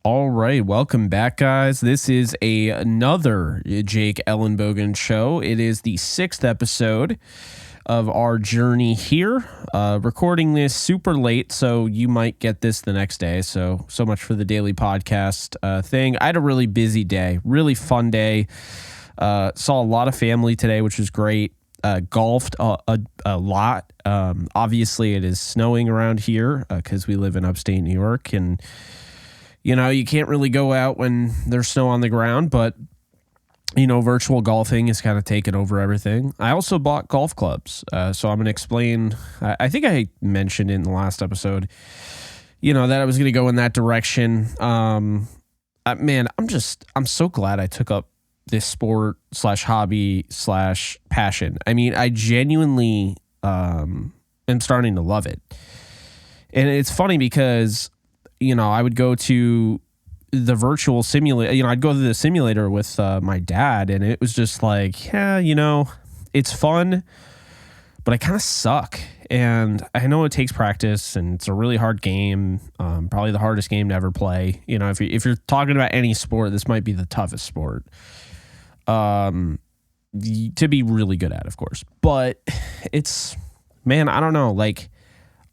All right, welcome back, guys. This is another Jake Ellenbogen show. It is the 6th episode of our journey here. Recording this super late, so you might get this the next day. So much for the daily podcast thing. I had a really busy day, really fun day. Saw a lot of family today, which was great. Golfed a lot. Obviously, it is snowing around here because we live in upstate New York, and you know, you can't really go out when there's snow on the ground, but, you know, virtual golfing is kind of taken over everything. I also bought golf clubs. So I'm going to explain. I think I mentioned in the last episode, you know, that I was going to go in that direction. Man, I'm so glad I took up this sport / hobby / passion. I mean, I genuinely am starting to love it. And it's funny because, you know, I would go to the virtual simulator, you know, I'd go to the simulator with my dad, and it was just like, yeah, you know, it's fun, but I kind of suck. And I know it takes practice, and it's a really hard game, probably the hardest game to ever play. You know, if you're talking about any sport, this might be the toughest sport to be really good at, of course. But it's, man, I don't know, like,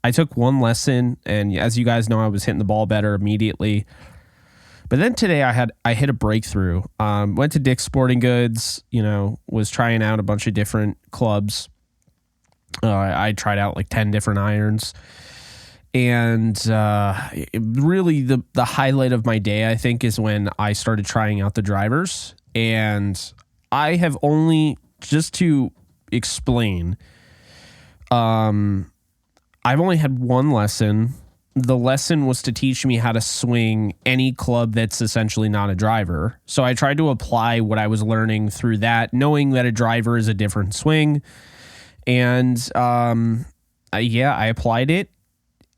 I took one lesson, and as you guys know, I was hitting the ball better immediately. But then today I hit a breakthrough. Went to Dick's Sporting Goods, you know, was trying out a bunch of different clubs. I tried out like 10 different irons. And really the highlight of my day, I think, is when I started trying out the drivers. And I have only, just to explain, I've only had one lesson. The lesson was to teach me how to swing any club that's essentially not a driver. So I tried to apply what I was learning through that, knowing that a driver is a different swing. And I applied it.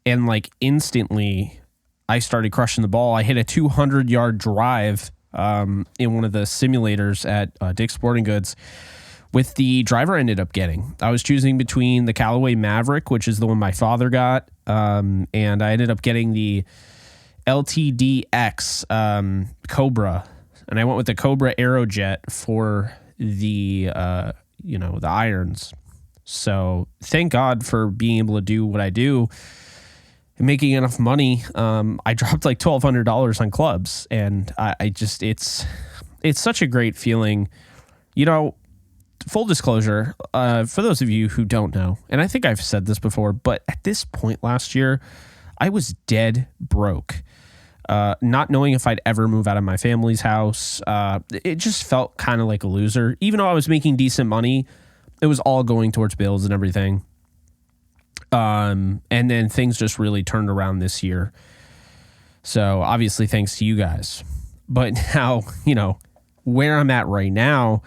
And like instantly, I started crushing the ball. I hit a 200-yard drive in one of the simulators at Dick's Sporting Goods with the driver I ended up getting. I was choosing between the Callaway Maverick, which is the one my father got, and I ended up getting the LTDX Cobra, and I went with the Cobra Aerojet for the the irons. So thank God for being able to do what I do and making enough money. I dropped like $1,200 on clubs, and I just it's such a great feeling, you know. Full disclosure, for those of you who don't know, and I think I've said this before, but at this point last year, I was dead broke. Not knowing if I'd ever move out of my family's house. It just felt kind of like a loser. Even though I was making decent money, it was all going towards bills and everything. And then things just really turned around this year. So obviously thanks to you guys. But now, you know, where I'm at right now,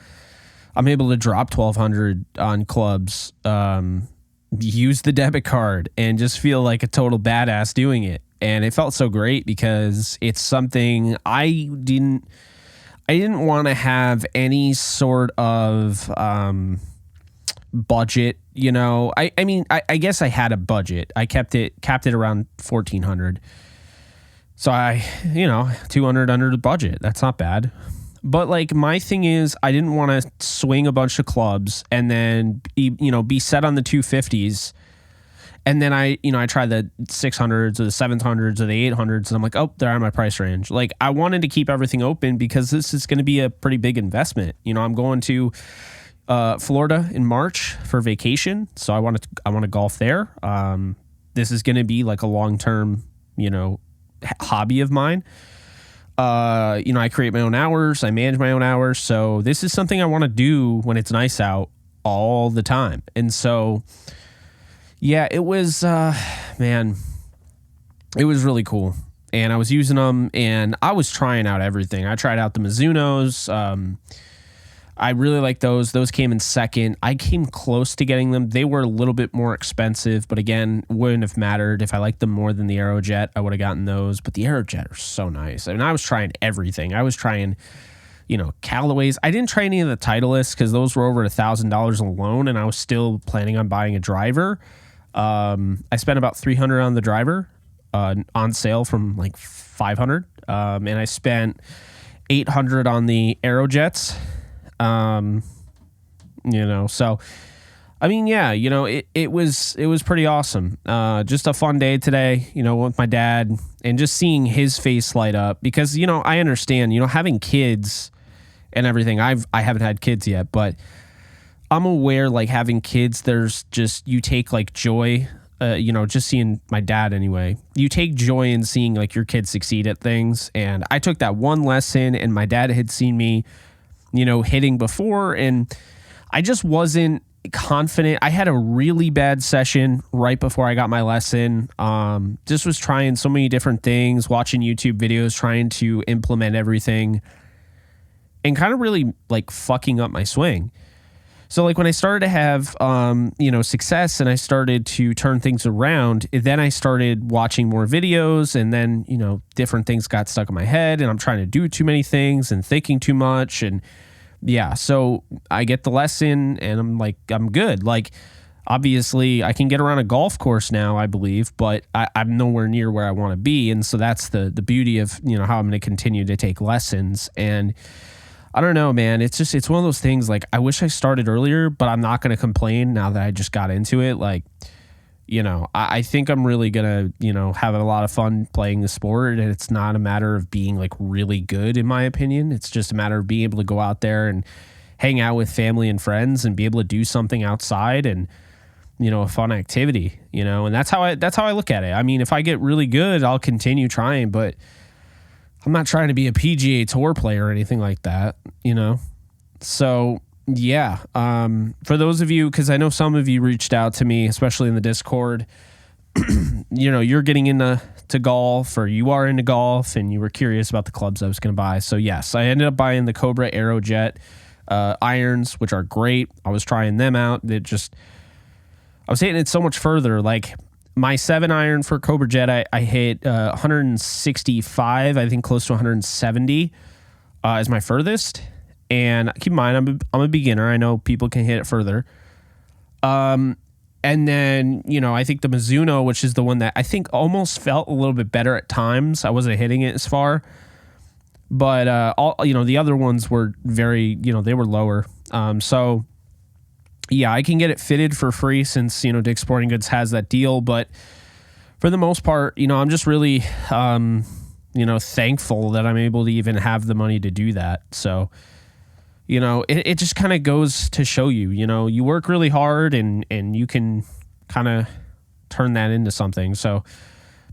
I'm able to drop $1,200 on clubs, use the debit card, and just feel like a total badass doing it. And it felt so great because it's something I didn't want to have any sort of budget. You know, I mean, I guess I had a budget. I capped it around $1,400. So $200 under the budget. That's not bad. But like my thing is, I didn't want to swing a bunch of clubs and then be set on the 250s, and then I tried the 600s or the 700s or the 800s, and I'm like, oh, they're out of my price range. Like I wanted to keep everything open because this is going to be a pretty big investment. You know, I'm going to Florida in March for vacation, so I want to golf there. This is going to be like a long-term, hobby of mine. I create my own hours. I manage my own hours. So this is something I want to do when it's nice out all the time. And so, yeah, it was, it was really cool. And I was using them, and I was trying out everything. I tried out the Mizunos. I really like those. Those came in second. I came close to getting them. They were a little bit more expensive, but again, wouldn't have mattered. If I liked them more than the Aerojet, I would have gotten those. But the Aerojet are so nice. I mean, I was trying everything. I was trying, Callaways. I didn't try any of the Titleists because those were over $1,000 alone, and I was still planning on buying a driver. I spent about $300 on the driver. on sale from like 500. And I spent 800 on the Aerojets. So I mean, yeah, it was pretty awesome. Just a fun day today, with my dad, and just seeing his face light up, because, I understand, having kids and everything. I haven't had kids yet, but I'm aware, like, having kids, there's just, you take like joy, just seeing my dad anyway, you take joy in seeing like your kids succeed at things. And I took that one lesson, and my dad had seen me, hitting before, and I just wasn't confident. I had a really bad session right before I got my lesson. Just was trying so many different things, watching YouTube videos, trying to implement everything, and kind of really like fucking up my swing. So like when I started to have, success, and I started to turn things around, then I started watching more videos, and then, different things got stuck in my head, and I'm trying to do too many things and thinking too much. And yeah, so I get the lesson, and I'm like, I'm good. Like, obviously I can get around a golf course now, I believe, but I'm nowhere near where I want to be. And so that's the beauty of, how I'm going to continue to take lessons. And I don't know, man. It's one of those things, like, I wish I started earlier, but I'm not going to complain now that I just got into it. Like, I think I'm really going to, have a lot of fun playing the sport. And it's not a matter of being like really good, in my opinion. It's just a matter of being able to go out there and hang out with family and friends and be able to do something outside, and, a fun activity, and that's how I look at it. I mean, if I get really good, I'll continue trying, but I'm not trying to be a PGA Tour player or anything like that, So yeah, for those of you, because I know some of you reached out to me, especially in the Discord, you're getting into golf, or you are into golf, and you were curious about the clubs I was going to buy. So yes, I ended up buying the Cobra Aerojet irons, which are great. I was trying them out. I was hitting it so much further. Like, my 7-iron for Cobra Jet, I hit 165, I think close to 170 as my furthest. And keep in mind, I'm a beginner. I know people can hit it further. And then, I think the Mizuno, which is the one that I think almost felt a little bit better at times. I wasn't hitting it as far. But, the other ones were very, they were lower. So, yeah, I can get it fitted for free since, Dick's Sporting Goods has that deal. But for the most part, I'm just really, thankful that I'm able to even have the money to do that. So, it just kind of goes to show you, you work really hard, and you can kind of turn that into something. So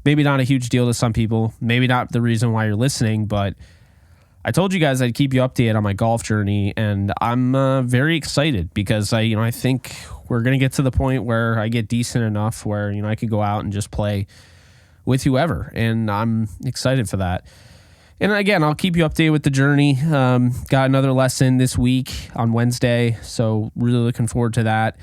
maybe not a huge deal to some people, maybe not the reason why you're listening, but I told you guys I'd keep you updated on my golf journey, and I'm very excited because I think we're going to get to the point where I get decent enough where, I could go out and just play with whoever, and I'm excited for that. And again, I'll keep you updated with the journey. Got another lesson this week on Wednesday, so really looking forward to that.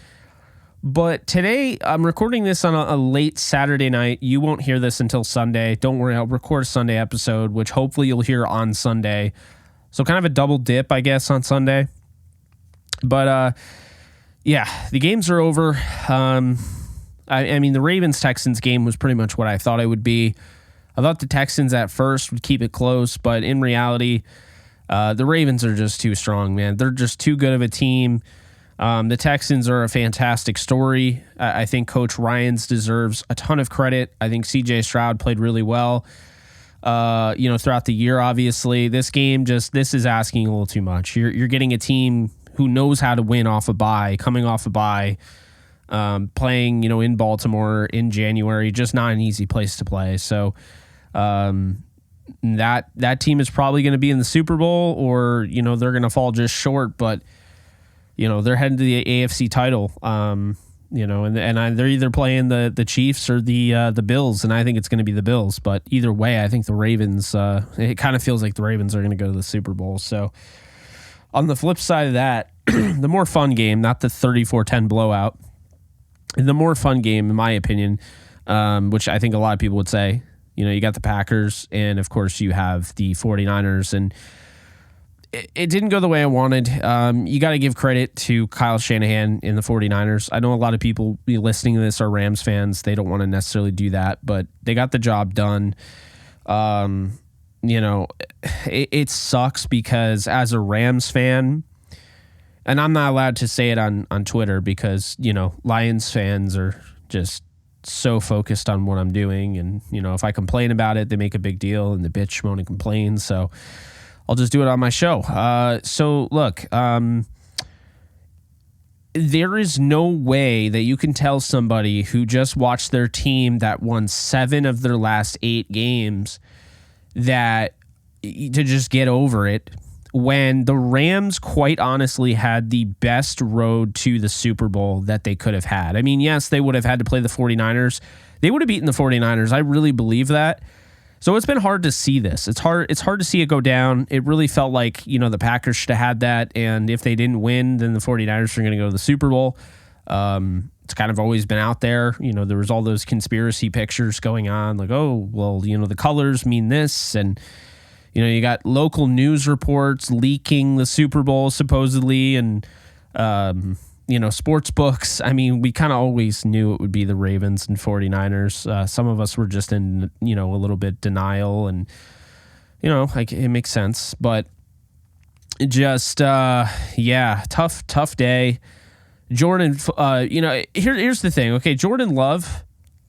But today, I'm recording this on a late Saturday night. You won't hear this until Sunday. Don't worry, I'll record a Sunday episode, which hopefully you'll hear on Sunday. So kind of a double dip, I guess, on Sunday. But yeah, the games are over. I mean, the Ravens-Texans game was pretty much what I thought it would be. I thought the Texans at first would keep it close, but in reality, the Ravens are just too strong, man. They're just too good of a team. The Texans are a fantastic story. I think Coach Ryans deserves a ton of credit. I think CJ Stroud played really well, throughout the year, obviously. This game, this is asking a little too much. You're getting a team who knows how to win off a bye, coming off a bye, playing, in Baltimore in January, just not an easy place to play. So, that team is probably going to be in the Super Bowl, or, they're going to fall just short, but they're heading to the AFC title, and they're either playing the Chiefs or the Bills, and I think it's going to be the Bills. But either way, I think the Ravens, it kind of feels like the Ravens are going to go to the Super Bowl. So on the flip side of that, the more fun game, not the 34-10 blowout, the more fun game, in my opinion, which I think a lot of people would say, you got the Packers, and of course you have the 49ers, and it didn't go the way I wanted. You got to give credit to Kyle Shanahan in the 49ers. I know a lot of people listening to this are Rams fans. They don't want to necessarily do that, but they got the job done. It sucks because as a Rams fan, and I'm not allowed to say it on Twitter because, Lions fans are just so focused on what I'm doing. And, if I complain about it, they make a big deal and the bitch, moan, and complain. So I'll just do it on my show. So look, there is no way that you can tell somebody who just watched their team that won 7 of their last 8 games that to just get over it when the Rams quite honestly had the best road to the Super Bowl that they could have had. I mean, yes, they would have had to play the 49ers. They would have beaten the 49ers. I really believe that. So it's been hard to see this. It's hard to see it go down. It really felt like, the Packers should have had that. And if they didn't win, then the 49ers are going to go to the Super Bowl. It's kind of always been out there. There was all those conspiracy pictures going on like, oh, well, the colors mean this. And, you got local news reports leaking the Super Bowl supposedly. And, sports books. I mean, we kind of always knew it would be the Ravens and 49ers. Some of us were just in, a little bit denial and, it makes sense. But just, tough day. Jordan, here's the thing. Okay, Jordan Love,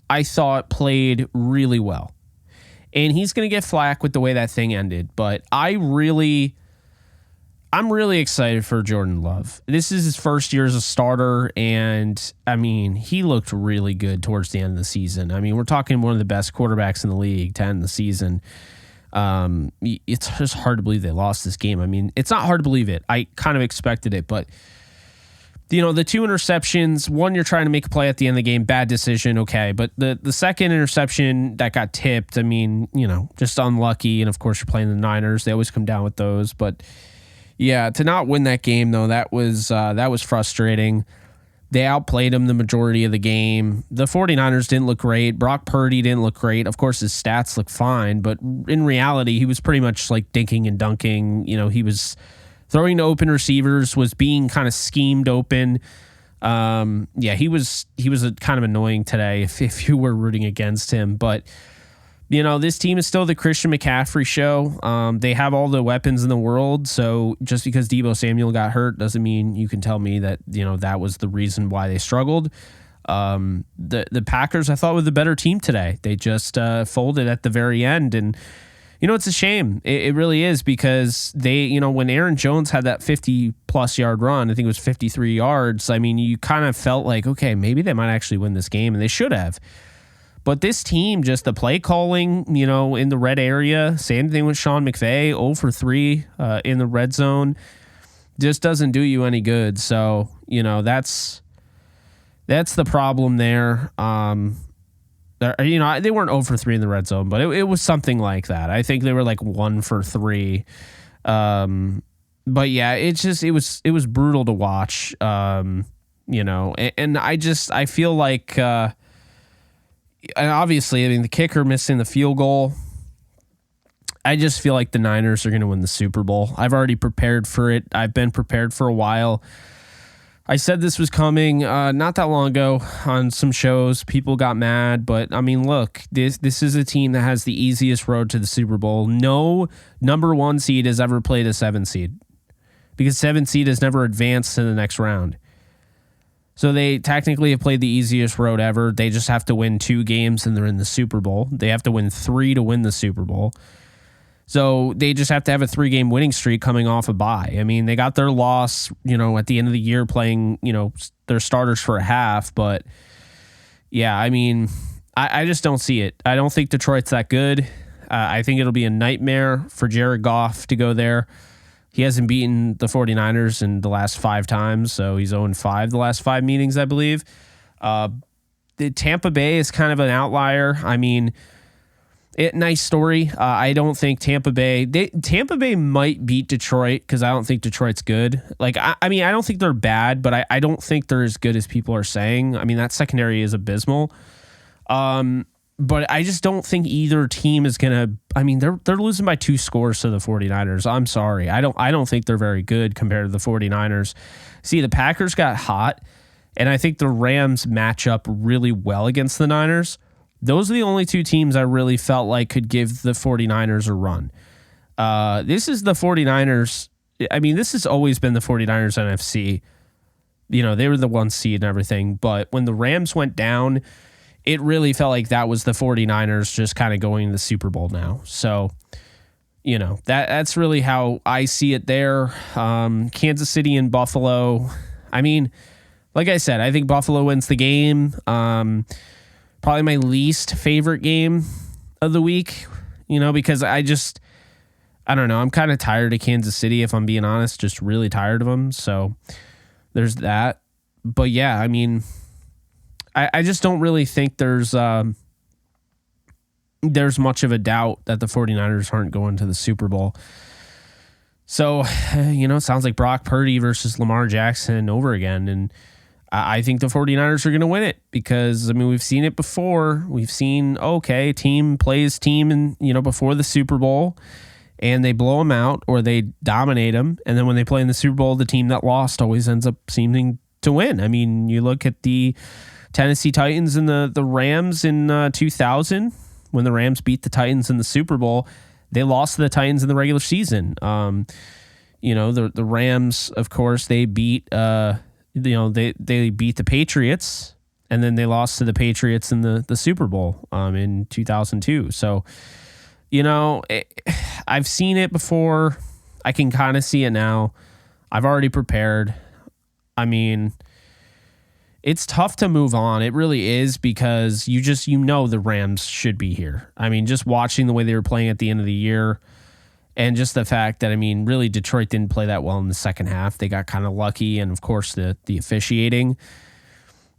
I thought played really well. And he's going to get flack with the way that thing ended. But I'm really excited for Jordan Love. This is his first year as a starter, and, I mean, he looked really good towards the end of the season. I mean, we're talking one of the best quarterbacks in the league to end the season. It's just hard to believe they lost this game. I mean, it's not hard to believe it. I kind of expected it, but, the 2 interceptions, one you're trying to make a play at the end of the game, bad decision, okay. But the second interception that got tipped, I mean, just unlucky, and, of course, you're playing the Niners. They always come down with those, but yeah, to not win that game, though, that was frustrating. They outplayed him the majority of the game. The 49ers didn't look great. Brock Purdy didn't look great. Of course, his stats look fine, but in reality, he was pretty much like dinking and dunking. He was throwing to open receivers, was being kind of schemed open. He was kind of annoying today if you were rooting against him, but this team is still the Christian McCaffrey show. They have all the weapons in the world. So just because Deebo Samuel got hurt doesn't mean you can tell me that, that was the reason why they struggled. The Packers, I thought, were the better team today. They just folded at the very end. And, it's a shame. It really is because they, when Aaron Jones had that 50-plus yard run, I think it was 53 yards, I mean, you kind of felt like, okay, maybe they might actually win this game, and they should have. But this team, just the play calling, in the red area, same thing with Sean McVay, 0 for 3 in the red zone, just doesn't do you any good. So, that's the problem there. They weren't 0 for 3 in the red zone, but it was something like that. I think they were like 1 for 3. But yeah, it was brutal to watch. And I feel like. And obviously, I mean, the kicker missing the field goal. I just feel like the Niners are going to win the Super Bowl. I've already prepared for it. I've been prepared for a while. I said this was coming not that long ago on some shows. People got mad, but I mean, look, this is a team that has the easiest road to the Super Bowl. No number 1 seed has ever played a 7 seed because 7 seed has never advanced to the next round. So they technically have played the easiest road ever. They just have to win 2 games and they're in the Super Bowl. They have to win 3 to win the Super Bowl. So they just have to have a 3-game winning streak coming off a bye. I mean, they got their loss, at the end of the year playing, their starters for a half. But yeah, I mean, I just don't see it. I don't think Detroit's that good. I think it'll be a nightmare for Jared Goff to go there. He hasn't beaten the 49ers in the last 5 times, so he's 0-5 the last 5 meetings, I believe. The Tampa Bay is kind of an outlier. I mean, nice story. I don't think Tampa Bay might beat Detroit because I don't think Detroit's good. Like, I mean, I don't think they're bad, but I don't think they're as good as people are saying. I mean, that secondary is abysmal. But I just don't think either team is going to, I mean, they're losing by 2 scores to the 49ers. I'm sorry. I don't think they're very good compared to the 49ers. See, the Packers got hot, and I think the Rams match up really well against the Niners. Those are the only 2 teams I really felt like could give the 49ers a run. This is the 49ers. I mean, this has always been the 49ers NFC. You know, they were the 1 seed and everything. But when the Rams went down, it really felt like that was the 49ers just kind of going to the Super Bowl now. So, you know, that's really how I see it there. Kansas City and Buffalo. I mean, like I said, I think Buffalo wins the game. Probably my least favorite game of the week, you know, because I don't know. I'm kind of tired of Kansas City, if I'm being honest, just really tired of them. So there's that. But yeah, I mean, I just don't really think there's much of a doubt that the 49ers aren't going to the Super Bowl. So, you know, it sounds like Brock Purdy versus Lamar Jackson over again. And I think the 49ers are going to win it because, I mean, we've seen it before. We've seen, okay, team plays team and, you know, before the Super Bowl and they blow them out or they dominate them. And then when they play in the Super Bowl, the team that lost always ends up seeming to win. I mean, you look at the Tennessee Titans and the Rams in 2000, when the Rams beat the Titans in the Super Bowl, they lost to the Titans in the regular season. You know, the Rams, of course, they beat, they beat the Patriots, and then they lost to the Patriots in the Super Bowl in 2002. So, you know, I've seen it before. I can kind of see it now. I've already prepared. I mean, it's tough to move on. It really is because you know the Rams should be here. I mean, just watching the way they were playing at the end of the year and just the fact that, I mean, really Detroit didn't play that well in the second half. They got kind of lucky, and of course the officiating.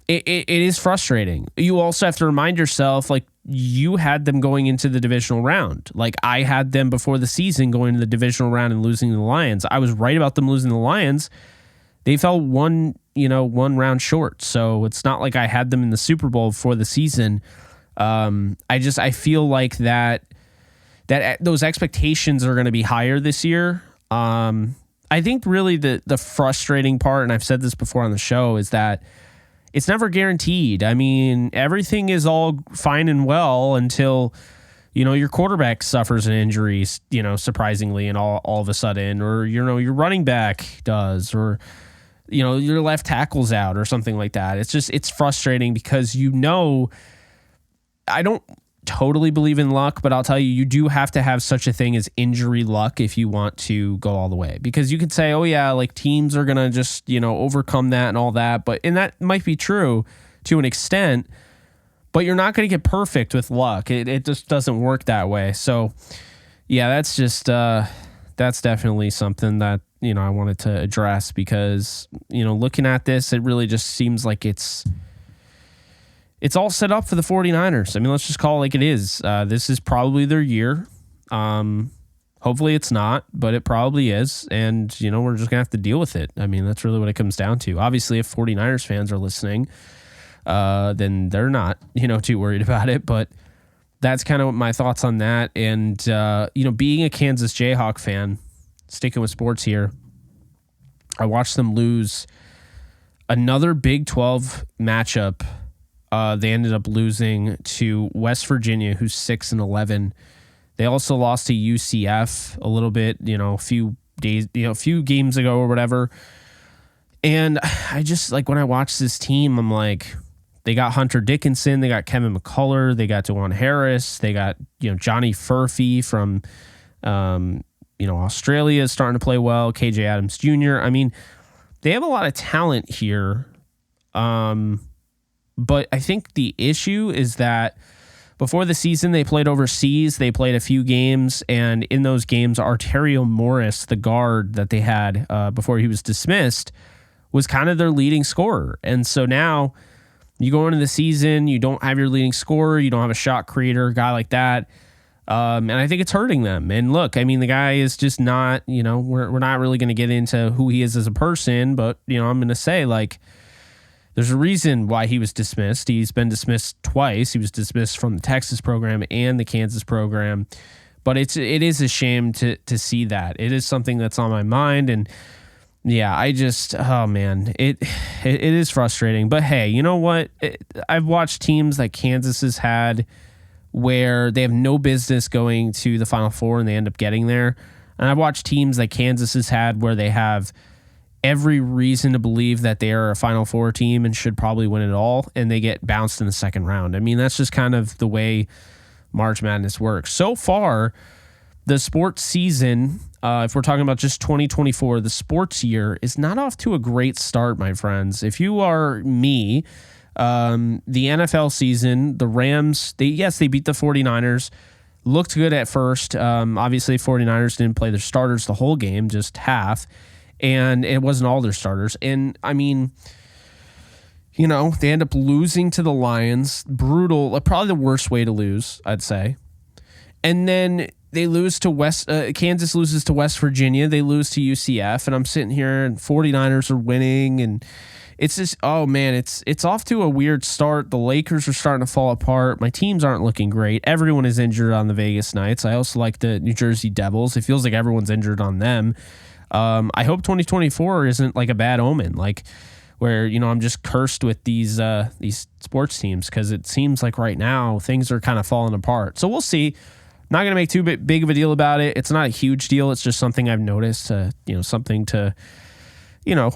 It is frustrating. You also have to remind yourself, like, you had them going into the divisional round. Like, I had them before the season going to the divisional round and losing to the Lions. I was right about them losing to the Lions. They fell one round short. So it's not like I had them in the Super Bowl before the season. I feel like that those expectations are going to be higher this year. I think really the frustrating part, and I've said this before on the show, is that it's never guaranteed. I mean, everything is all fine and well until, you know, your quarterback suffers an injury, you know, surprisingly, and all of a sudden, or, you know, your running back does, or, you know, your left tackle's out or something like that. It's frustrating because, you know, I don't totally believe in luck, but I'll tell you, you do have to have such a thing as injury luck if you want to go all the way, because you could say, oh yeah, like teams are going to just, you know, overcome that and all that. And that might be true to an extent, but you're not going to get perfect with luck. It just doesn't work that way. So yeah, that's just, that's definitely something that, you know, I wanted to address because, you know, looking at this, it really just seems like it's all set up for the 49ers. I mean, let's just call it like it is. This is probably their year. Hopefully it's not, but it probably is. And, you know, we're just going to have to deal with it. I mean, that's really what it comes down to. Obviously, if 49ers fans are listening, then they're not, you know, too worried about it. But that's kind of my thoughts on that. And, you know, being a Kansas Jayhawk fan, sticking with sports here, I watched them lose another Big 12 matchup. They ended up losing to West Virginia, who's 6-11. They also lost to UCF a little bit, you know, a few games ago or whatever. And I just, like, when I watch this team, I'm like, they got Hunter Dickinson, they got Kevin McCullough, they got DeJuan Harris, they got, you know, Johnny Furphy from, you know, Australia is starting to play well, KJ Adams Jr. I mean, they have a lot of talent here. But I think the issue is that before the season, they played overseas. They played a few games, and in those games, Arterio Morris, the guard that they had before he was dismissed, was kind of their leading scorer. And so now you go into the season, you don't have your leading scorer, you don't have a shot creator, a guy like that. And I think it's hurting them. And look, I mean, the guy is just not, you know, we're not really going to get into who he is as a person, but, you know, I'm going to say, like, There's a reason why he was dismissed. He's been dismissed twice. He was dismissed from the Texas program and the Kansas program. But it is a shame to see that. It is something that's on my mind. And yeah, oh man, it is frustrating. But hey, you know what? I've watched teams like Kansas has had where they have no business going to the Final Four and they end up getting there. And I've watched teams like Kansas has had where they have every reason to believe that they are a Final Four team and should probably win it all, and they get bounced in the second round. I mean, that's just kind of the way March Madness works. So far, the sports season, if we're talking about just 2024, the sports year is not off to a great start, my friends. If you are me, the NFL season, the Rams, they beat the 49ers. Looked good at first. Obviously, 49ers didn't play their starters the whole game, just half. And it wasn't all their starters. And, I mean, you know, they end up losing to the Lions. Brutal. Probably the worst way to lose, I'd say. And then they lose to Kansas loses to West Virginia. They lose to UCF. And I'm sitting here and 49ers are winning. And it's just, oh, man, it's off to a weird start. The Lakers are starting to fall apart. My teams aren't looking great. Everyone is injured on the Vegas Knights. I also like the New Jersey Devils. It feels like everyone's injured on them. I hope 2024 isn't like a bad omen, like where, you know, I'm just cursed with these sports teams, because it seems like right now things are kind of falling apart. So we'll see. Not going to make too big of a deal about it. It's not a huge deal. It's just something I've noticed, something to,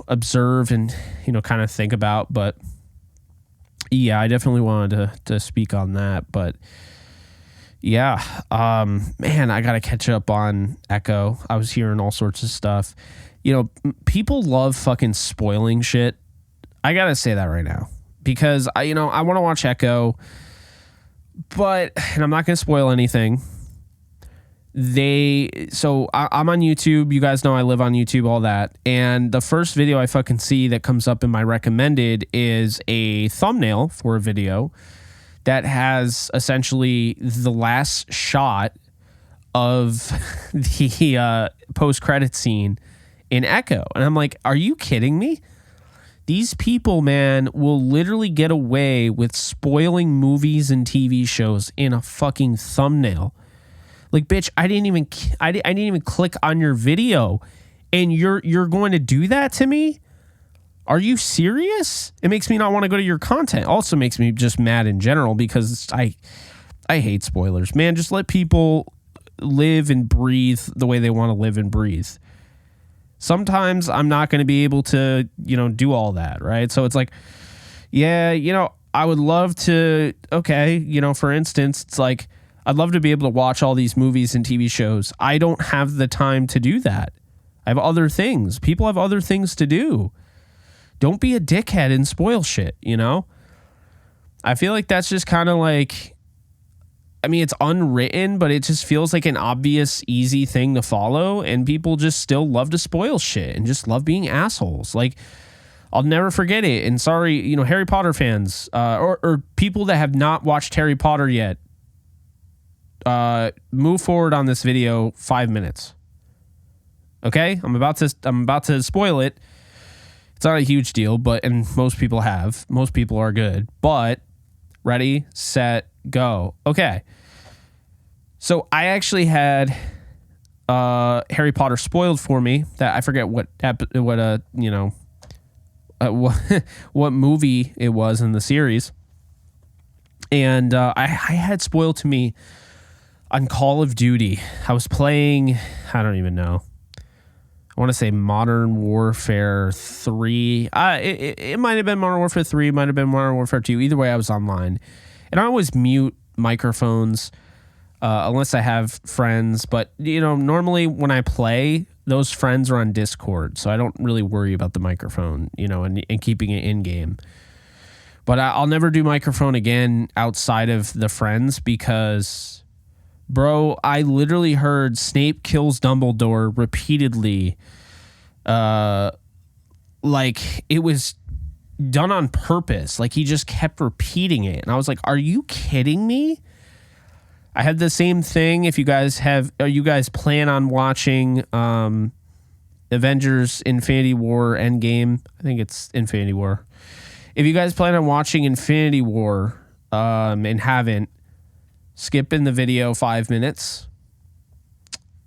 observe and, kind of think about. But yeah, I definitely wanted to speak on that. But yeah, man, I got to catch up on Echo. I was hearing all sorts of stuff. People love fucking spoiling shit. I got to say that right now, because I want to watch Echo, and I'm not going to spoil anything. I'm on YouTube. You guys know I live on YouTube, all that. And the first video I fucking see that comes up in my recommended is a thumbnail for a video that has essentially the last shot of the post-credit scene in Echo. And I'm like, are you kidding me? These people, man, will literally get away with spoiling movies and TV shows in a fucking thumbnail. Like, bitch, I didn't even click on your video, and you're going to do that to me? Are you serious? It makes me not want to go to your content. Also makes me just mad in general, because I hate spoilers. Man, just let people live and breathe the way they want to live and breathe. Sometimes I'm not going to be able to, do all that, right? So it's like, yeah, I would love to, okay, for instance, it's like, I'd love to be able to watch all these movies and TV shows. I don't have the time to do that. I have other things. People have other things to do. Don't be a dickhead and spoil shit, I feel like that's just kind of like, it's unwritten, but it just feels like an obvious, easy thing to follow. And people just still love to spoil shit and just love being assholes. Like, I'll never forget it. And sorry, Harry Potter fans or people that have not watched Harry Potter yet, move forward on this video 5 minutes. Okay? I'm about to spoil it. It's not a huge deal, and most people have. Most people are good. But ready, set, go. Okay. So I actually had Harry Potter spoiled for me. That I forget what movie it was in the series. And I had spoiled to me on Call of Duty. I was playing, I don't even know. I want to say Modern Warfare 3. It might have been Modern Warfare 3, might have been Modern Warfare 2. Either way, I was online. And I always mute microphones unless I have friends. But, normally when I play, those friends are on Discord. So I don't really worry about the microphone, and keeping it in-game. But I'll never do microphone again outside of the friends, because, bro, I literally heard Snape kills Dumbledore repeatedly. Like it was done on purpose. Like he just kept repeating it. And I was like, are you kidding me? I had the same thing. If you guys plan on watching Avengers Infinity War Endgame, I think it's Infinity War. If you guys plan on watching Infinity War and haven't, skip in the video 5 minutes.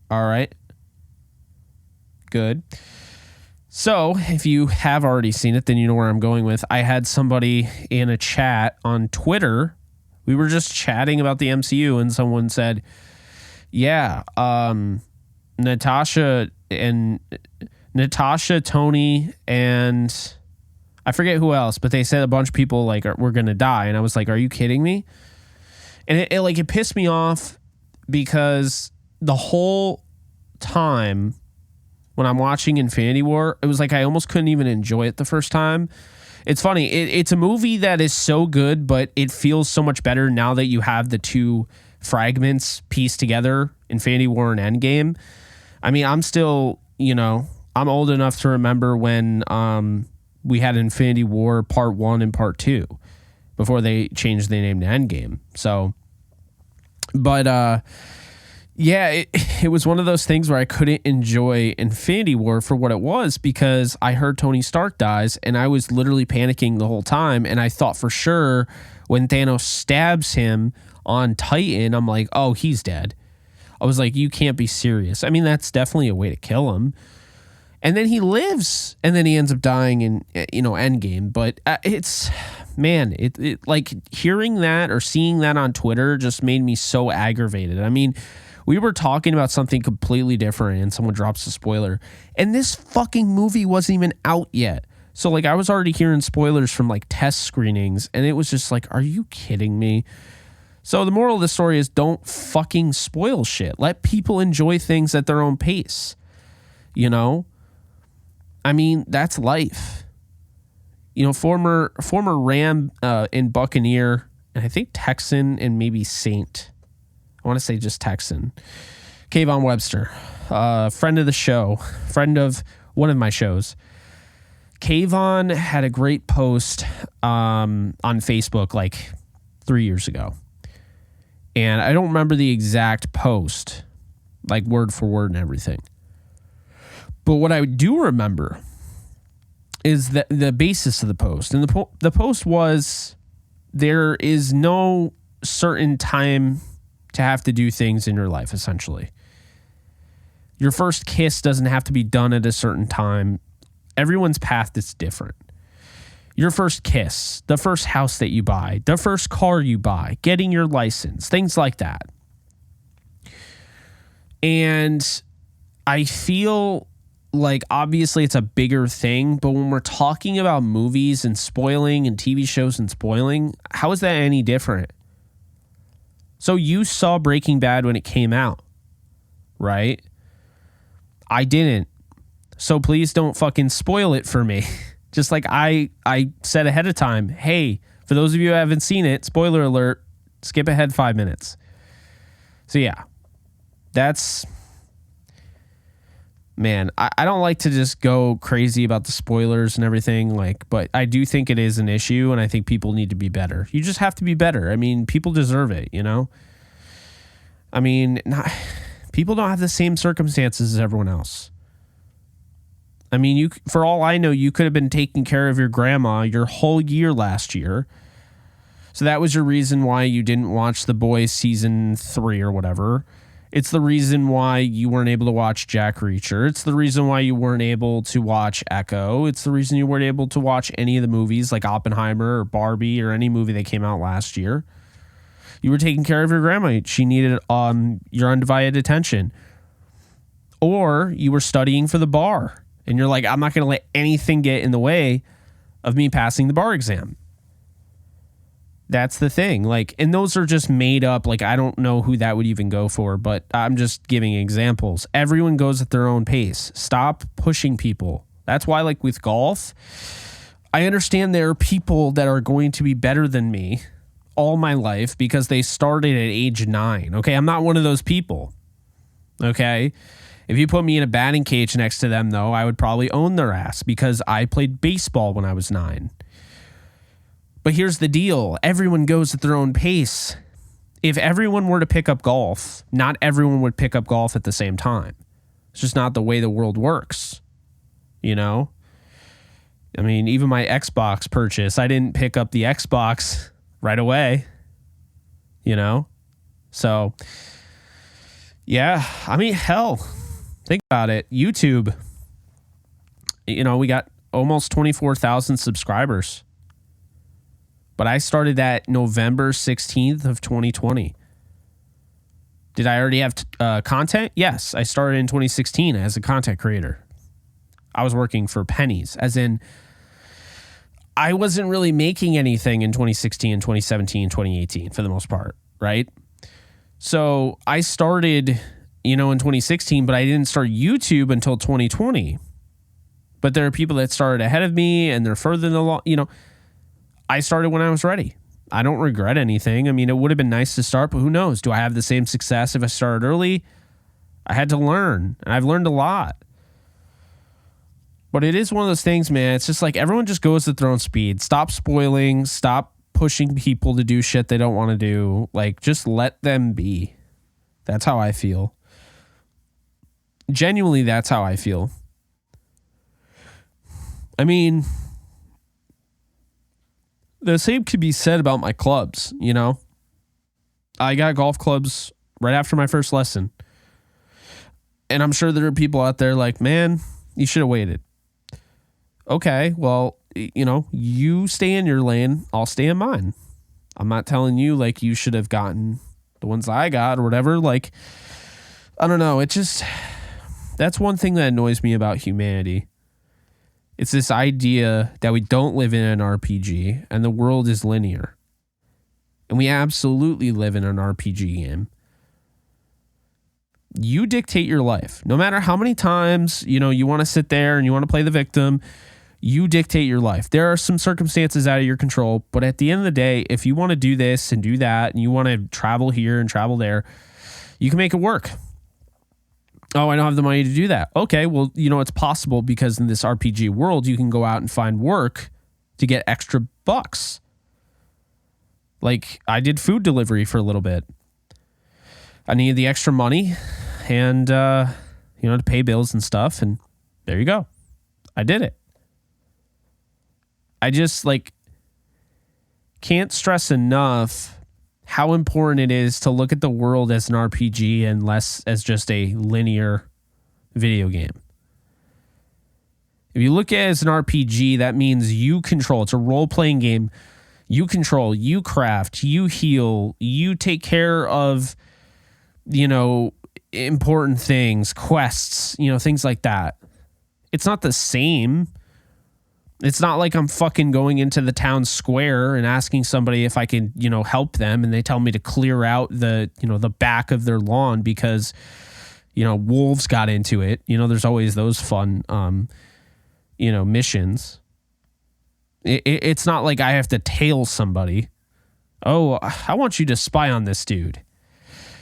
All right. Good. So if you have already seen it, then you know where I'm going with. I had somebody in a chat on Twitter. We were just chatting about the MCU, and someone said, yeah, Natasha, Tony, and I forget who else, but they said a bunch of people like we're gonna die, and I was like, are you kidding me? And it pissed me off because the whole time when I'm watching Infinity War, it was like I almost couldn't even enjoy it the first time. It's funny. It's a movie that is so good, but it feels so much better now that you have the two fragments pieced together, Infinity War and Endgame. I mean, I'm still, I'm old enough to remember when we had Infinity War Part 1 and Part 2 before they changed the name to Endgame. So, but yeah, it was one of those things where I couldn't enjoy Infinity War for what it was because I heard Tony Stark dies and I was literally panicking the whole time. And I thought for sure when Thanos stabs him on Titan, I'm like, oh, he's dead. I was like, you can't be serious. I mean, that's definitely a way to kill him. And then he lives and then he ends up dying in, Endgame. But it's, man, it like hearing that or seeing that on Twitter just made me so aggravated. I mean, we were talking about something completely different and someone drops a spoiler and this fucking movie wasn't even out yet. So like I was already hearing spoilers from like test screenings and it was just like, are you kidding me? So the moral of the story is don't fucking spoil shit. Let people enjoy things at their own pace. I mean, that's life. Former Ram and Buccaneer and I think Texan and maybe Saint. I want to say just Texan. Kayvon Webster, friend of the show, friend of one of my shows. Kayvon had a great post on Facebook like 3 years ago. And I don't remember the exact post, like word for word and everything. But what I do remember is that the basis of the post. And the post was, there is no certain time to have to do things in your life, essentially. Your first kiss doesn't have to be done at a certain time. Everyone's path is different. Your first kiss, the first house that you buy, the first car you buy, getting your license, things like that. And I feel like obviously it's a bigger thing, but when we're talking about movies and spoiling and TV shows and spoiling, how is that any different? So you saw Breaking Bad when it came out, right? I didn't. So please don't fucking spoil it for me. Just like I said ahead of time, hey, for those of you who haven't seen it, spoiler alert, skip ahead 5 minutes. So yeah, that's, man, I don't like to just go crazy about the spoilers and everything, but I do think it is an issue and I think people need to be better. You just have to be better. I mean, people deserve it, I mean, people don't have the same circumstances as everyone else. I mean, for all I know, you could have been taking care of your grandma your whole year last year. So that was your reason why you didn't watch The Boys season 3 or whatever. It's the reason why you weren't able to watch Jack Reacher. It's the reason why you weren't able to watch Echo. It's the reason you weren't able to watch any of the movies like Oppenheimer or Barbie or any movie that came out last year. You were taking care of your grandma. She needed your undivided attention. Or you were studying for the bar. And you're like, I'm not going to let anything get in the way of me passing the bar exam. That's the thing. And those are just made up. I don't know who that would even go for, but I'm just giving examples. Everyone goes at their own pace. Stop pushing people. That's why, with golf, I understand there are people that are going to be better than me all my life because they started at age 9. Okay. I'm not one of those people. Okay. If you put me in a batting cage next to them, though, I would probably own their ass because I played baseball when I was 9. But here's the deal. Everyone goes at their own pace. If everyone were to pick up golf, not everyone would pick up golf at the same time. It's just not the way the world works. I mean, even my Xbox purchase, I didn't pick up the Xbox right away, you know? So, yeah, I mean, hell, think about it. YouTube, you know, we got almost 24,000 subscribers. But I started that November 16th of 2020. Did I already have content? Yes, I started in 2016 as a content creator. I was working for pennies, as in I wasn't really making anything in 2016, 2017, 2018 for the most part, right? So I started, you know, in 2016, but I didn't start YouTube until 2020. But there are people that started ahead of me and they're further along, you know. I started when I was ready. I don't regret anything. I mean, it would have been nice to start, but who knows? Do I have the same success if I started early? I had to learn, and I've learned a lot. But it is one of those things, man. It's just like everyone just goes at their own speed. Stop spoiling. Stop pushing people to do shit they don't want to do. Like, just let them be. That's how I feel. Genuinely, that's how I feel. I mean, the same could be said about my clubs, you know? I got golf clubs right after my first lesson. And I'm sure there are people out there like, man, you should have waited. Okay, well, you know, you stay in your lane, I'll stay in mine. I'm not telling you like you should have gotten the ones I got or whatever. Like, I don't know. It just, that's one thing that annoys me about humanity. It's this idea that we don't live in an RPG and the world is linear. And we absolutely live in an RPG game. You dictate your life. No matter how many times, you know, you want to sit there and you want to play the victim, you dictate your life. There are some circumstances out of your control, but at the end of the day, if you want to do this and do that and you want to travel here and travel there, you can make it work. Oh, I don't have the money to do that. Okay, well, you know, it's possible because in this RPG world, you can go out and find work to get extra bucks. Like, I did food delivery for a little bit. I needed the extra money and, you know, to pay bills and stuff. And there you go. I did it. I just, like, can't stress enough how important it is to look at the world as an RPG and less as just a linear video game. If you look at it as an RPG, that means you control. It's a role-playing game. You control, you craft, you heal, you take care of, you know, important things, quests, you know, things like that. It's not the same. It's not like I'm fucking going into the town square and asking somebody if I can, you know, help them and they tell me to clear out the, you know, the back of their lawn because, you know, wolves got into it. You know, there's always those fun, you know, missions. It's not like I have to tail somebody. Oh, I want you to spy on this dude.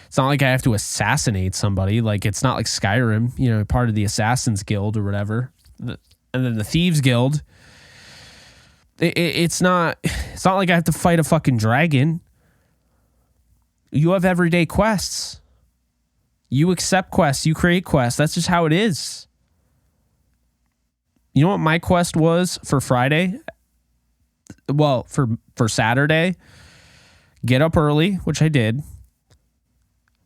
It's not like I have to assassinate somebody. Like, it's not like Skyrim, you know, part of the Assassin's Guild or whatever. And then the Thieves Guild. It's not like I have to fight a fucking dragon. You have everyday quests. You accept quests. You create quests. That's just how it is. You know what my quest was for Friday? Well, for Saturday. Get up early, which I did.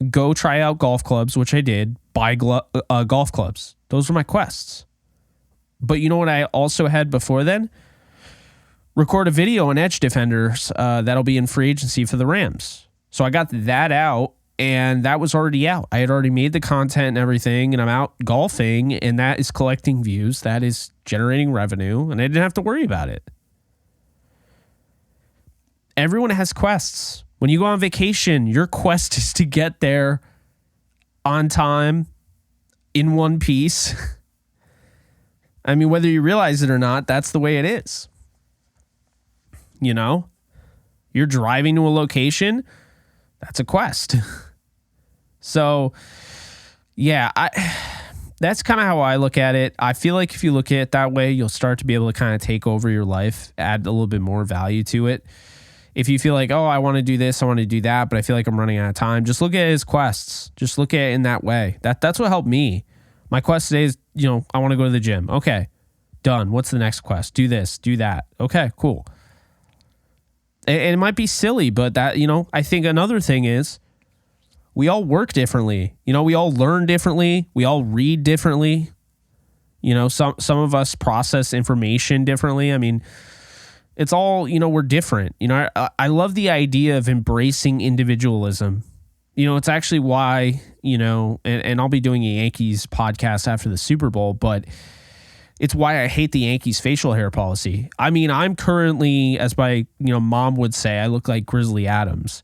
Go try out golf clubs, which I did. Buy golf clubs. Those were my quests. But you know what I also had before then? Record a video on Edge Defenders that'll be in free agency for the Rams. So I got that out, and that was already out. I had already made the content and everything, and I'm out golfing, and that is collecting views. That is generating revenue, and I didn't have to worry about it. Everyone has quests. When you go on vacation, your quest is to get there on time, in one piece. I mean, whether you realize it or not, that's the way it is. You know, you're driving to a location, that's a quest. So, yeah, that's kind of how I look at it. I feel like if you look at it that way, you'll start to be able to kind of take over your life, add a little bit more value to it. If you feel like, oh, I want to do this, I want to do that, but I feel like I'm running out of time, just look at it as quests. Just look at it in that way. That's what helped me. My quest today is, you know, I want to go to the gym. Okay. Done. What's the next quest? Do this, do that. Okay, cool. And it might be silly, but that, I think another thing is we all work differently. We all learn differently. We all read differently. Some of us process information differently. I mean, it's all, we're different. I love the idea of embracing individualism. It's actually why, and I'll be doing a Yankees podcast after the Super Bowl, but it's why I hate the Yankees facial hair policy. I mean, I'm currently, as my, mom would say, I look like Grizzly Adams.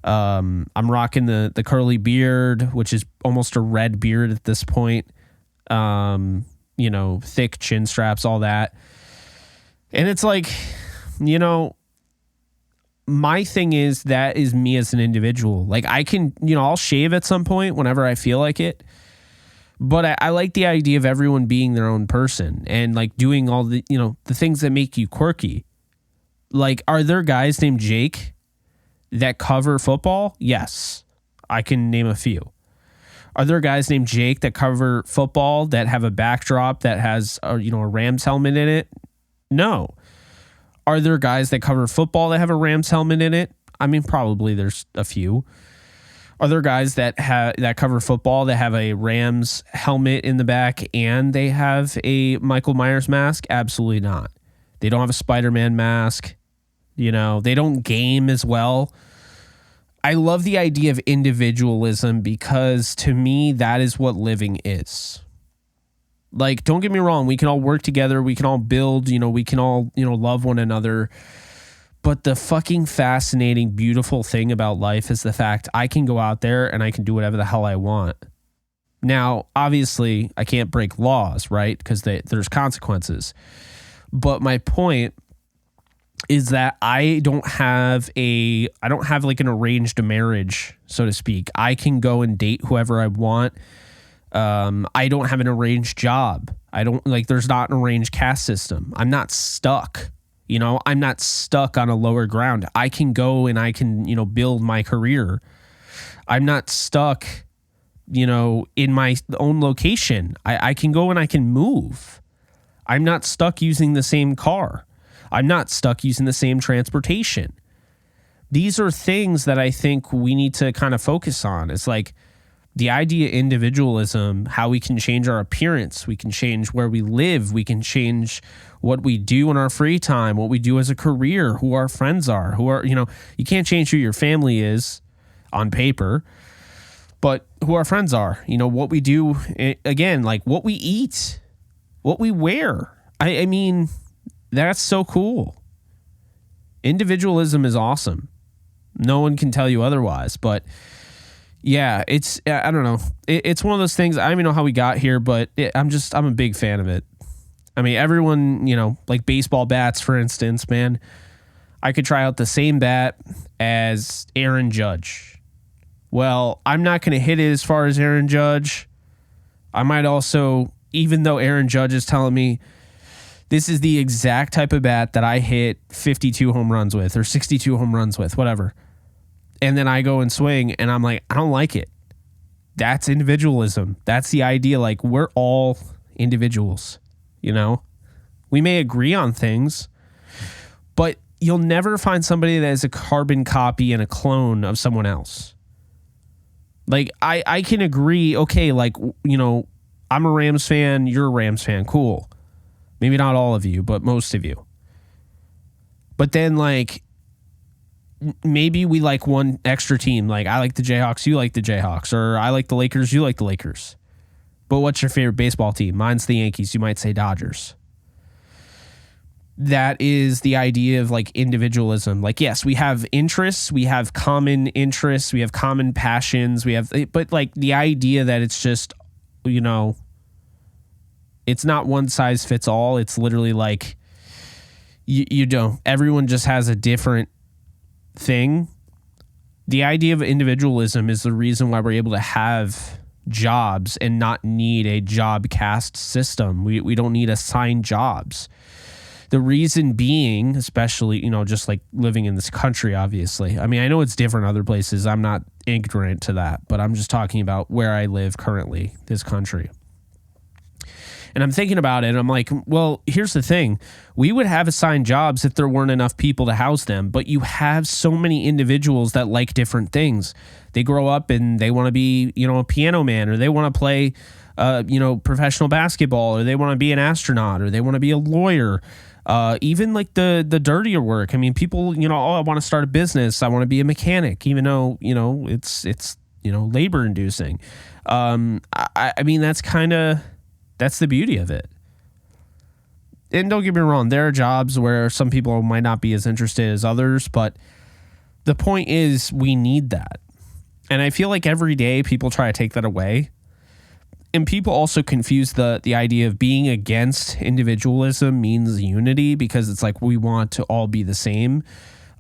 I'm rocking the curly beard, which is almost a red beard at this point. Thick chin straps, all that. And it's like, my thing is that is me as an individual. Like I can, I'll shave at some point whenever I feel like it. But I like the idea of everyone being their own person and like doing all the, the things that make you quirky. Like, are there guys named Jake that cover football? Yes. I can name a few. Are there guys named Jake that cover football that have a backdrop that has a Rams helmet in it? No. Are there guys that cover football that have a Rams helmet in it? I mean, probably there's a few. Are there guys that cover football that have a Rams helmet in the back and they have a Michael Myers mask? Absolutely not. They don't have a Spider-Man mask. They don't game as well. I love the idea of individualism because to me, that is what living is. Like, don't get me wrong. We can all work together. We can all build, we can all, love one another. But the fucking fascinating, beautiful thing about life is the fact I can go out there and I can do whatever the hell I want. Now, obviously, I can't break laws, right? Because there's consequences. But my point is that I don't have like an arranged marriage, so to speak. I can go and date whoever I want. I don't have an arranged job. There's not an arranged caste system. I'm not stuck. I'm not stuck on a lower ground. I can go and I can, build my career. I'm not stuck, in my own location. I can go and I can move. I'm not stuck using the same car. I'm not stuck using the same transportation. These are things that I think we need to kind of focus on. It's like the idea of individualism, how we can change our appearance, we can change where we live, we can change what we do in our free time, what we do as a career, who our friends are, you can't change who your family is on paper, but who our friends are, what we do, again, like what we eat, what we wear. I mean, that's so cool. Individualism is awesome. No one can tell you otherwise, but yeah, I don't know. It's one of those things. I don't even know how we got here, but I'm a big fan of it. I mean, everyone, like baseball bats, for instance, man, I could try out the same bat as Aaron Judge. Well, I'm not going to hit it as far as Aaron Judge. I might also, even though Aaron Judge is telling me this is the exact type of bat that I hit 52 home runs with or 62 home runs with, whatever. And then I go and swing and I'm like, I don't like it. That's individualism. That's the idea. Like, we're all individuals, We may agree on things, but you'll never find somebody that is a carbon copy and a clone of someone else. Like, I can agree, okay, like, I'm a Rams fan, you're a Rams fan, cool. Maybe not all of you, but most of you. But then, like, maybe we like one extra team. Like, I like the Jayhawks, you like the Jayhawks. Or I like the Lakers, you like the Lakers. But what's your favorite baseball team? Mine's the Yankees. You might say Dodgers. That is the idea of, like, individualism. Like, yes, we have interests. We have common interests. We have common passions. But, like, the idea that it's just, it's not one size fits all. It's literally like, everyone just has a different thing. The idea of individualism is the reason why we're able to have jobs and not need a job caste system. We don't need assigned jobs. The reason being, especially, just like living in this country, obviously. I mean, I know it's different in other places. I'm not ignorant to that, but I'm just talking about where I live currently, this country. And I'm thinking about it, and I'm like, well, here's the thing. We would have assigned jobs if there weren't enough people to house them, but you have so many individuals that like different things. They grow up and they want to be, a piano man, or they want to play, professional basketball, or they want to be an astronaut, or they want to be a lawyer. Even like the dirtier work. I mean, people, I want to start a business. I want to be a mechanic, even though, it's labor inducing. I mean, that's the beauty of it. And don't get me wrong, there are jobs where some people might not be as interested as others, but the point is we need that. And I feel like every day people try to take that away. And people also confuse the idea of being against individualism means unity, because it's like we want to all be the same.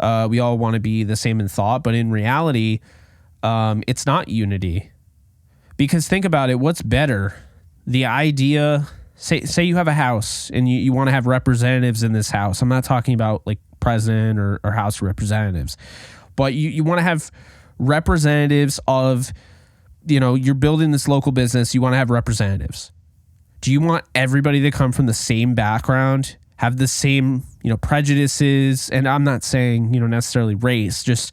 We all want to be the same in thought, but in reality, it's not unity. Because think about it, what's better? The idea, say you have a house and you want to have representatives in this house. I'm not talking about like president or House of Representatives, but you want to have representatives of, you're building this local business. You want to have representatives. Do you want everybody to come from the same background, have the same, prejudices? And I'm not saying, necessarily race, just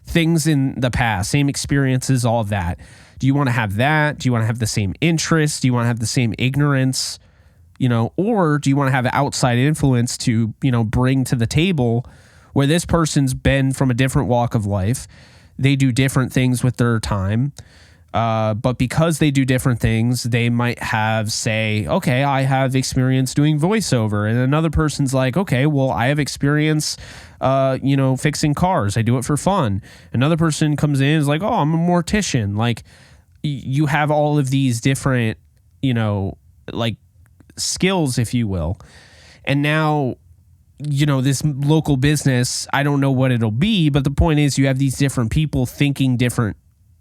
things in the past, same experiences, all of that. Do you want to have that? Do you want to have the same interests? Do you want to have the same ignorance? Or do you want to have outside influence to, bring to the table where this person's been from a different walk of life? They do different things with their time. But because they do different things, they might have, say, okay, I have experience doing voiceover. And another person's like, okay, well, I have experience, fixing cars. I do it for fun. Another person comes in and is like, oh, I'm a mortician. Like, you have all of these different, skills, if you will. And now, this local business, I don't know what it'll be, but the point is you have these different people thinking different,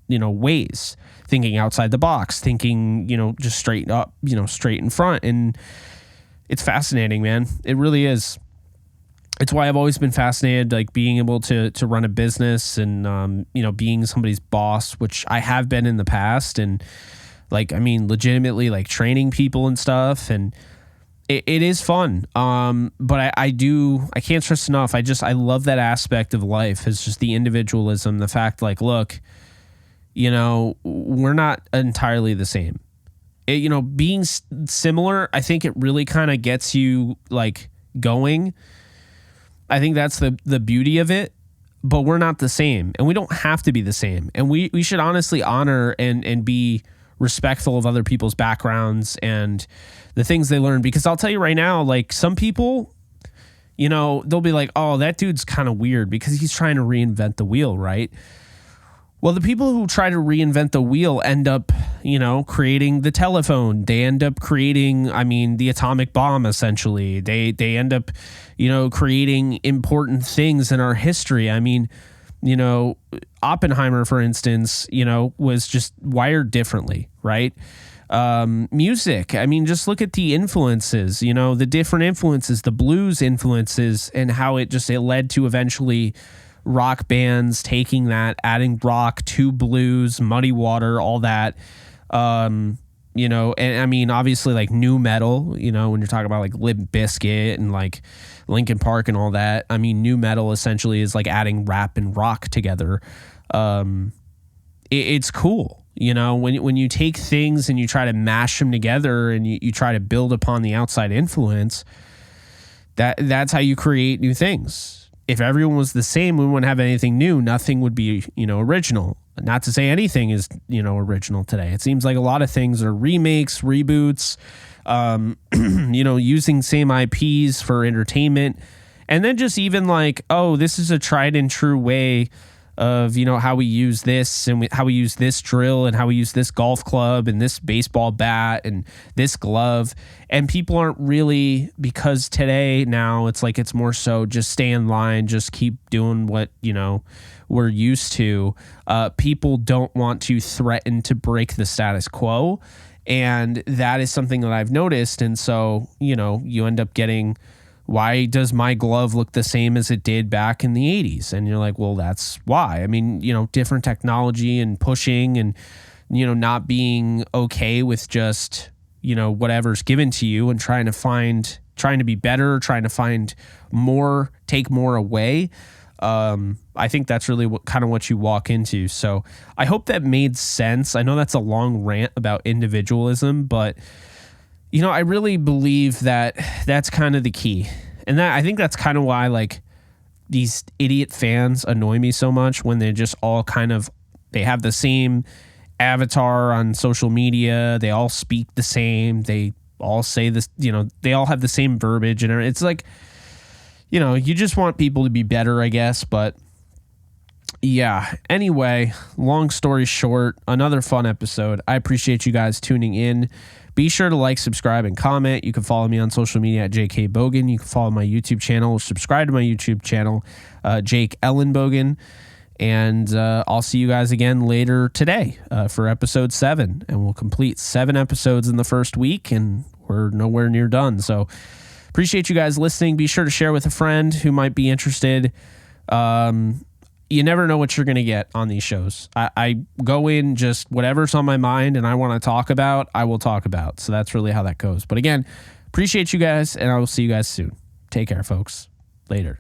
ways, thinking outside the box, thinking, just straight up, straight in front. And it's fascinating, man. It really is. It's why I've always been fascinated, like being able to run a business and, being somebody's boss, which I have been in the past. And legitimately like training people and stuff. And it is fun. But I can't stress enough. I love that aspect of life. It's just the individualism, the fact like, look, we're not entirely the same. Being similar, I think it really kind of gets you like going. I think that's the beauty of it, but we're not the same, and we don't have to be the same. And we should honestly honor and be respectful of other people's backgrounds and the things they learn. Because I'll tell you right now, like some people, they'll be like, oh, that dude's kind of weird because he's trying to reinvent the wheel, right? Well, the people who try to reinvent the wheel end up, creating the telephone. They end up creating, the atomic bomb, essentially. They end up, creating important things in our history. Oppenheimer, for instance, was just wired differently, right? Music. Just look at the influences, the different influences, the blues influences, and how it led to eventually rock bands taking that, adding rock to blues, Muddy Water, all that. And obviously like new metal, when you're talking about like Limp Bizkit and like Linkin Park and all that. New metal essentially is like adding rap and rock together. It's cool. When you take things and you try to mash them together and you try to build upon the outside influence, that's how you create new things. If everyone was the same, we wouldn't have anything new. Nothing would be, original. Not to say anything is, original today. It seems like a lot of things are remakes, reboots, using same IPs for entertainment. And then just even like, oh, this is a tried and true way of, how we use this and how we use this drill and how we use this golf club and this baseball bat and this glove. And people aren't really, because today now it's like, it's more so just stay in line, just keep doing what, we're used to. People don't want to threaten to break the status quo. And that is something that I've noticed. And so, you end up getting, why does my glove look the same as it did back in the 80s? And you're like, well, that's why. Different technology and pushing and, not being okay with just, whatever's given to you and trying to be better, trying to find more, take more away. I think that's really what you walk into. So I hope that made sense. I know that's a long rant about individualism, but I really believe that that's kind of the key. And I think that's kind of why like these idiot fans annoy me so much, when they just all they have the same avatar on social media. They all speak the same. They all say this, they all have the same verbiage, and it's like, you just want people to be better, I guess. But yeah, anyway, long story short, another fun episode. I appreciate you guys tuning in. Be sure to like, subscribe, and comment. You can follow me on social media at JK Bogan. You can follow my YouTube channel, subscribe to my YouTube channel, Jake Ellenbogen. And I'll see you guys again later today for episode 7. And we'll complete 7 episodes in the first week, and we're nowhere near done. So appreciate you guys listening. Be sure to share with a friend who might be interested. You never know what you're going to get on these shows. I go in just whatever's on my mind and I want to talk about, I will talk about. So that's really how that goes. But again, appreciate you guys, and I will see you guys soon. Take care, folks. Later.